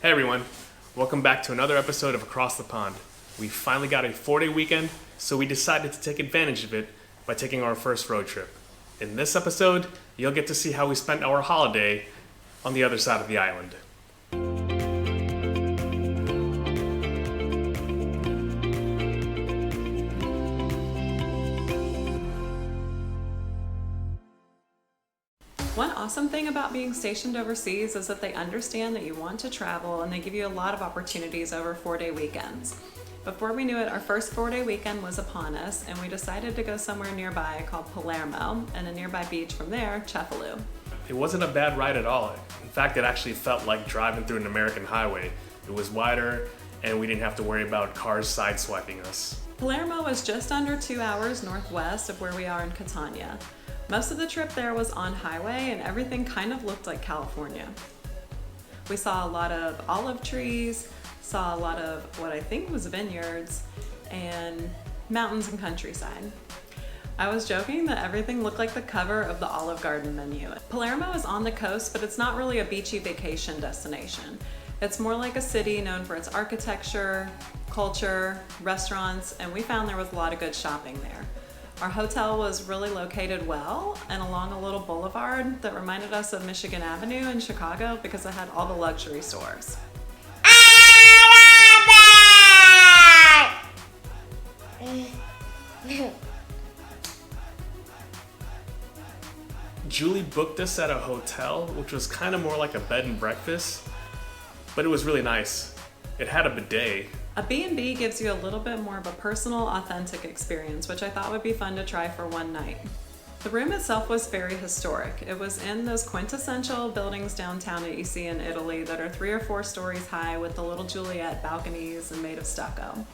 Hey everyone, welcome back to another episode of Across the Pond. We finally got a 4-day weekend, so we decided to take advantage of it by taking our first road trip. In this episode, you'll get to see how we spent our holiday on the other side of the island. One awesome thing about being stationed overseas is that they understand that you want to travel and they give you a lot of opportunities over 4-day weekends. Before we knew it, our first 4-day weekend was upon us and we decided to go somewhere nearby called Palermo and a nearby beach from there, Cefalù. It wasn't a bad ride at all. In fact, it actually felt like driving through an American highway. It was wider and we didn't have to worry about cars sideswiping us. Palermo was just under 2 hours northwest of where we are in Catania. Most of the trip there was on highway and everything kind of looked like California. We saw a lot of olive trees, saw a lot of what I think was vineyards, and mountains and countryside. I was joking that everything looked like the cover of the Olive Garden menu. Palermo is on the coast, but it's not really a beachy vacation destination. It's more like a city known for its architecture, culture, restaurants, and we found there was a lot of good shopping there. Our hotel was really located well and along a little boulevard that reminded us of Michigan Avenue in Chicago because it had all the luxury stores. Julie booked us at a hotel, which was kind of more like a bed and breakfast, but it was really nice. It had a bidet. A B&B gives you a little bit more of a personal, authentic experience, which I thought would be fun to try for one night. The room itself was very historic. It was in those quintessential buildings downtown that you see in Italy that are 3 or 4 stories high with the little Juliet balconies and made of stucco.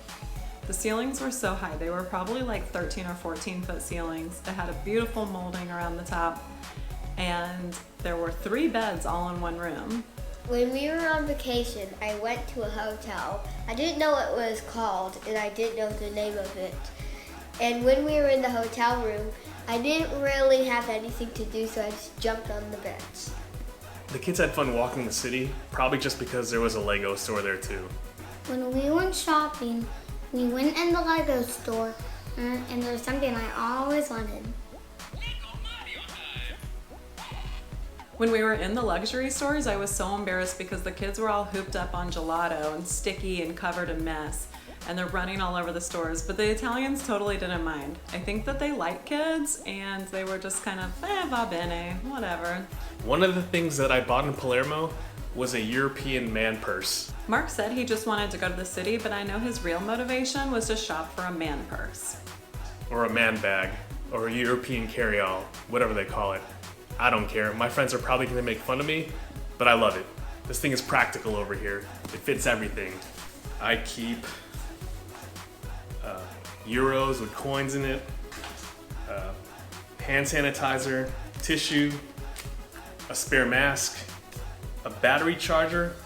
The ceilings were so high, they were probably like 13 or 14 foot ceilings. It had a beautiful molding around the top, and there were 3 beds all in one room. When we were on vacation, I went to a hotel. I didn't know what it was called, and I didn't know the name of it. And when we were in the hotel room, I didn't really have anything to do, so I just jumped on the bench. The kids had fun walking the city, probably just because there was a Lego store there too. When we went shopping, we went in the Lego store, and there was something I always wanted. When we were in the luxury stores, I was so embarrassed because the kids were all hooped up on gelato and sticky and covered in mess, and they're running all over the stores, but the Italians totally didn't mind. I think that they like kids, and they were just kind of, va bene, whatever. One of the things that I bought in Palermo was a European man purse. Mark said he just wanted to go to the city, but I know his real motivation was to shop for a man purse. Or a man bag, or a European carry-all, whatever they call it. I don't care. My friends are probably gonna make fun of me, but I love it. This thing is practical over here. It fits everything. I keep euros with coins in it, hand sanitizer, tissue, a spare mask, a battery charger,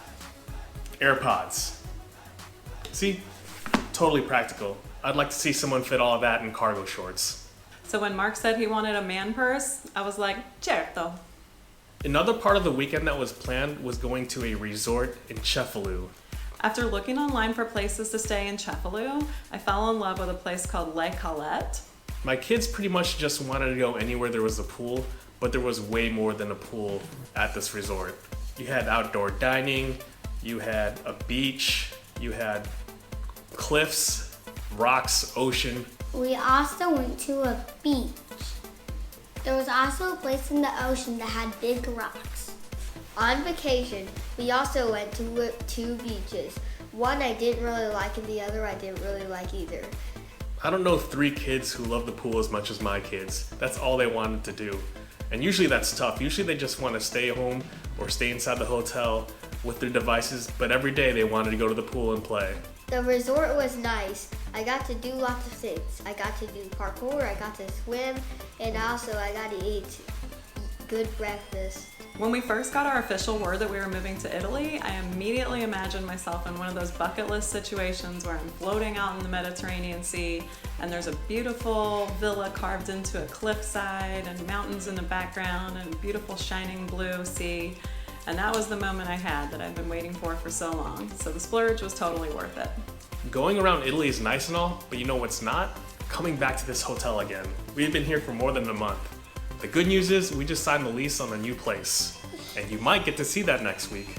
AirPods. See? Totally practical. I'd like to see someone fit all of that in cargo shorts. So when Mark said he wanted a man purse, I was like, certo. Another part of the weekend that was planned was going to a resort in Cefalù. After looking online for places to stay in Cefalù, I fell in love with a place called Le Calette. My kids pretty much just wanted to go anywhere there was a pool, but there was way more than a pool at this resort. You had outdoor dining, you had a beach, you had cliffs, rocks, ocean. We also went to a beach. There was also a place in the ocean that had big rocks. On vacation, we also went to 2 beaches. One I didn't really like, and the other I didn't really like either. I don't know 3 kids who love the pool as much as my kids. That's all they wanted to do. And usually that's tough. Usually they just want to stay home or stay inside the hotel with their devices, but every day they wanted to go to the pool and play. The resort was nice. I got to do lots of things. I got to do parkour, I got to swim, and also I got to eat good breakfast. When we first got our official word that we were moving to Italy, I immediately imagined myself in one of those bucket list situations where I'm floating out in the Mediterranean Sea and there's a beautiful villa carved into a cliffside and mountains in the background and beautiful shining blue sea. And that was the moment I had that I've been waiting for so long. So the splurge was totally worth it. Going around Italy is nice and all, but you know what's not? Coming back to this hotel again. We've been here for more than a month. The good news is we just signed the lease on a new place, and you might get to see that next week.